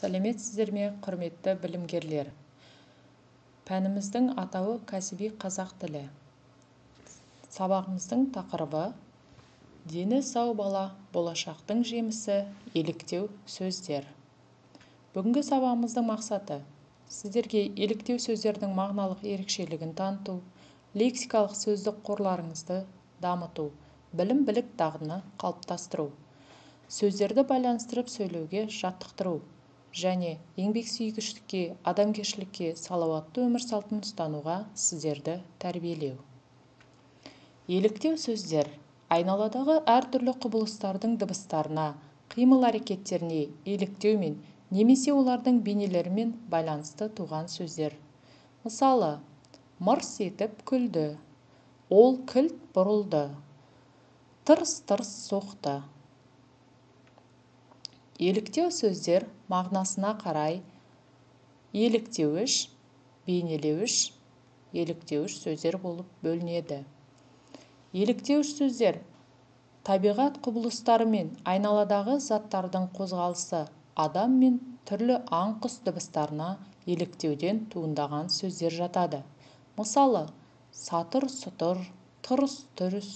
Сәлеметсіздер ме, құрметті білімгерлер? Пәніміздің атауы кәсіби қазақ тілі. Сабағымыздың тақырыбы дені сау бала, болашақтың жемісі, еліктеу сөздер. Бүгінгі сабағымыздың мақсаты сіздерге еліктеу сөздердің мағыналық ерекшелігін таныту, лексикалық сөздік қорларыңызды дамыту, білім-білік дағдыны қалыптастыру, сөздерді байланыстырып сөйлеуге жаттықтыру және еңбексүйгіштікке, адамгершілікке, салауатты өмір салтын ұстануға сіздерді тәрбиелеу. Еліктеу сөздер айналадағы әртүрлі құбылыстардың дыбыстарына, қимыл әрекеттеріне еліктеумен немесе олардың бейнелерімен байланысты туған сөздер. Мысалы, мырс етіп күлді, ол кілт бұрылды, тырс-тырс соқты. Еліктеу сөздер мағынасына қарай еліктеуіш, бейнелеуіш, еліктеуіш сөздер болып бөлінеді. Еліктеуіш сөздер табиғат құбылыстары мен айналадағы заттардың қозғалысы, адам мен түрлі аң-құс дыбыстарына еліктеуден туындаған сөздер жатады. Мысалы, сатыр-сұтыр, тұрыс-түріс,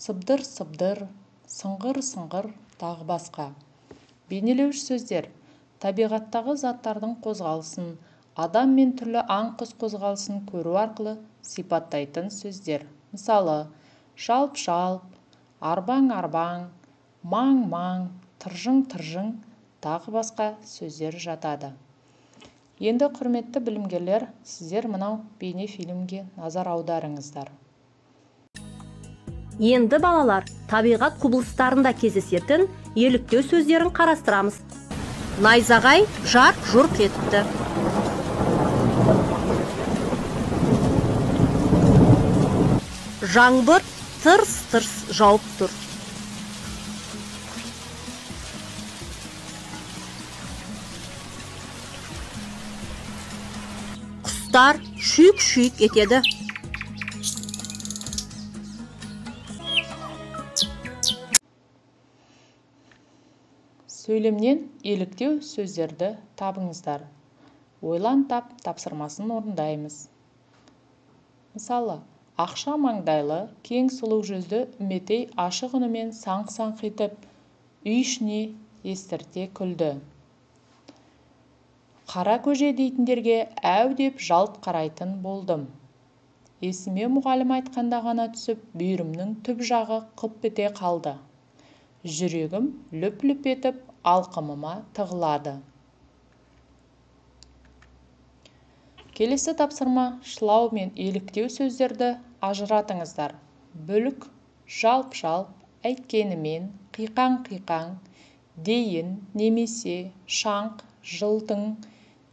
сыбдыр-сыбдыр, сыңғыр-сыңғыр тағы басқа. Бейнелеуіш сөздер табиғаттағы заттардың қозғалысын, адам мен түрлі аң-құс қозғалысын көру арқылы сипаттайтын сөздер. Мысалы, жалп-жалп, арбаң-арбаң, маң-маң, тыржың-тыржың тағы басқа сөздер жатады. Енді құрметті білімгерлер, сіздер мынау бейнефильмге назар аударыңыздар. Енді балалар табиғат құбылыстарында кездесетін еліктеу сөздерін қарастырамыз. Найзағай жарқ-жұрқ етті. Жаңбыр тырс-тырс жауып тұр. Құстар шүйк-шүйк етеді. Сөйлемнен еліктеу сөздерді табыңыздар. Ойлан тап тапсырмасын орындаймыз. Мысалы, ақша маңдайлы, кең сұлу жүзді үмітей ашық үнімен саңқ-саңқ етіп, үй ішіне естірте күлді. Қара көже дейтіндерге әу деп жалт қарайтын болдым. Есіме мұғалім айтқанда ғана түсіп, бүйірімнің түп жағы қып ете қалды. Жүрегім лүп-лүп етіп, алқымыма тығылады. Келесі тапсырма шылау мен еліктеу сөздерді ажыратыңыздар. Бүлік, жалп-жалп, әйткенімен, қиқаң-қиқаң, дейін, немесе, шаңқ, жылтың,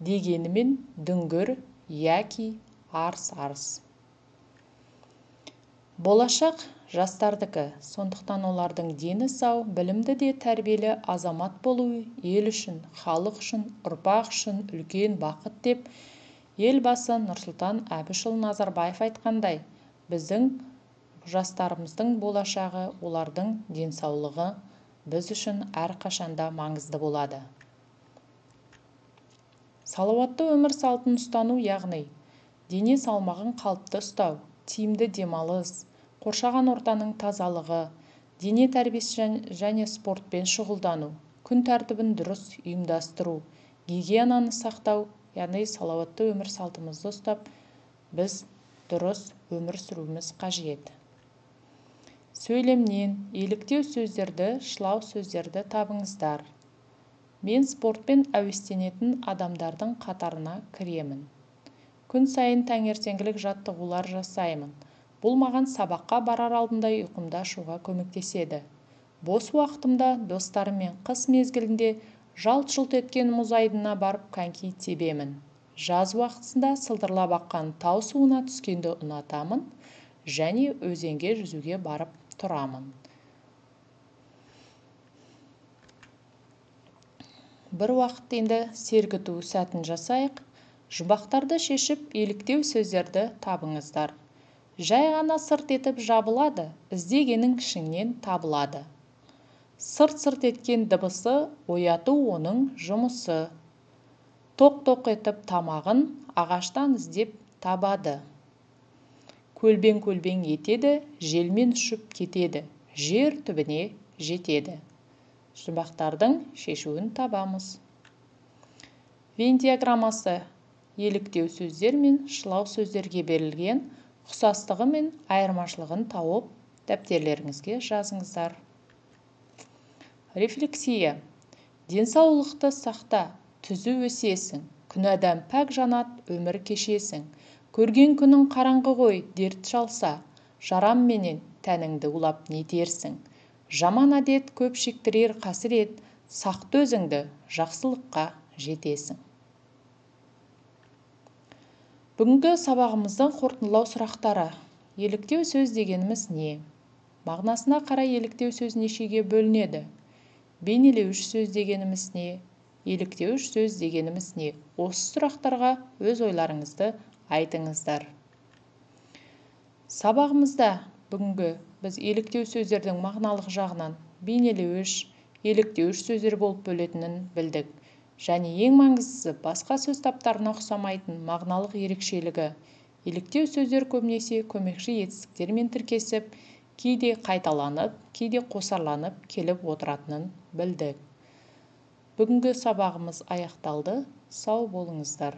дегенімен, дүңгір, яки, арс-арс. Болашақ жастардікі, сондықтан олардың дені сау, білімді де тәрбиелі азамат болу ел үшін, халық үшін, ұрпақ үшін үлкен бақыт деп елбасы Нұрсұлтан Әбішұлы Назарбаев айтқандай, біздің жастарымыздың болашағы, олардың денсаулығы біз үшін әрқашанда маңызды болады. Салауатты өмір салтын ұстану, яғни дене салмағын қалыпты ұстау, тиімді демалыс, қоршаған ортаның тазалығы, дене тәрбиесі және спортпен шұғылдану, күн тәртібін дұрыс ұйымдастыру, гигиенаны сақтау, яғни салауатты өмір салтымызды ұстап, біз дұрыс өмір сүруіміз қажет. Сөйлемнен еліктеу сөздерді, шылау сөздерді табыңыздар. Мен спортпен әуестенетін адамдардың қатарына кіремін. Күн сайын таңертеңгілік жаттығулар жасаймын. Бұл маған сабаққа барар алдында ұйқымда ашуға көмектеседі. Бос уақытымда достарыммен қыс мезгілінде жалт-жұлт еткен мұз айдынына барып коньки тебемін. Жаз уақытында сылдырлап аққан тау суына түскенді ұнатамын және өзенге жүзуге барып тұрамын. Бір уақыт енді сергіту сәтін жасайық. Жұмбақтарды шешіп, еліктеу сөздерді табыңыздар. Жай ғана сырт етіп жабылады, іздегенің ішіңнен табылады. Сырт-сырт еткен дыбысы ояту оның жұмысы. Тоқ-тоқ етіп тамағын ағаштан іздеп табады. Көлбең-көлбең етеді, желмен ұшып кетеді, жер түбіне жетеді. Жұмбақтардың шешуін табамыз. Вен диаграммасы еліктеу сөздер мен шылау сөздерге берілген ұқсастығы мен айырмашылығын тауып, дәптерлеріңізге жазыңыздар. Рефлексия. Денсаулықты сақта, түзу өсесің, күнәдан пәк жанат, өмір кешесің. Көрген күнің қараңғы ғой, дерт шалса, жарам менен тәніңді улап нетерсің. Жаман әдет көп шектірер қасірет, сақты өзіңді, жақсылыққа жетесің. Бүгінгі сабағымыздың қорытындылау сұрақтары. Еліктеу сөз дегеніміз не? Мағынасына қарай еліктеу сөз нешеге бөлінеді? Бейнелеуіш сөз дегеніміз не? Еліктеуіш сөз дегеніміз не? Осы сұрақтарға өз ойларыңызды айтыңыздар. Сабағымызда бүгінгі біз еліктеу сөздердің мағыналық жағынан бейнелеуіш, еліктеуіш сөздер болып бөлетінін білдік. Және ең маңыздысы басқа сөз таптарына ұқсамайтын мағыналық ерекшелігі. Еліктеу сөздер көбінесе көмекші етістіктермен тіркесіп, кейде қайталанып, кейде қосарланып келіп отыратынын білдік. Бүгінгі сабағымыз аяқталды. Сау болыңыздар.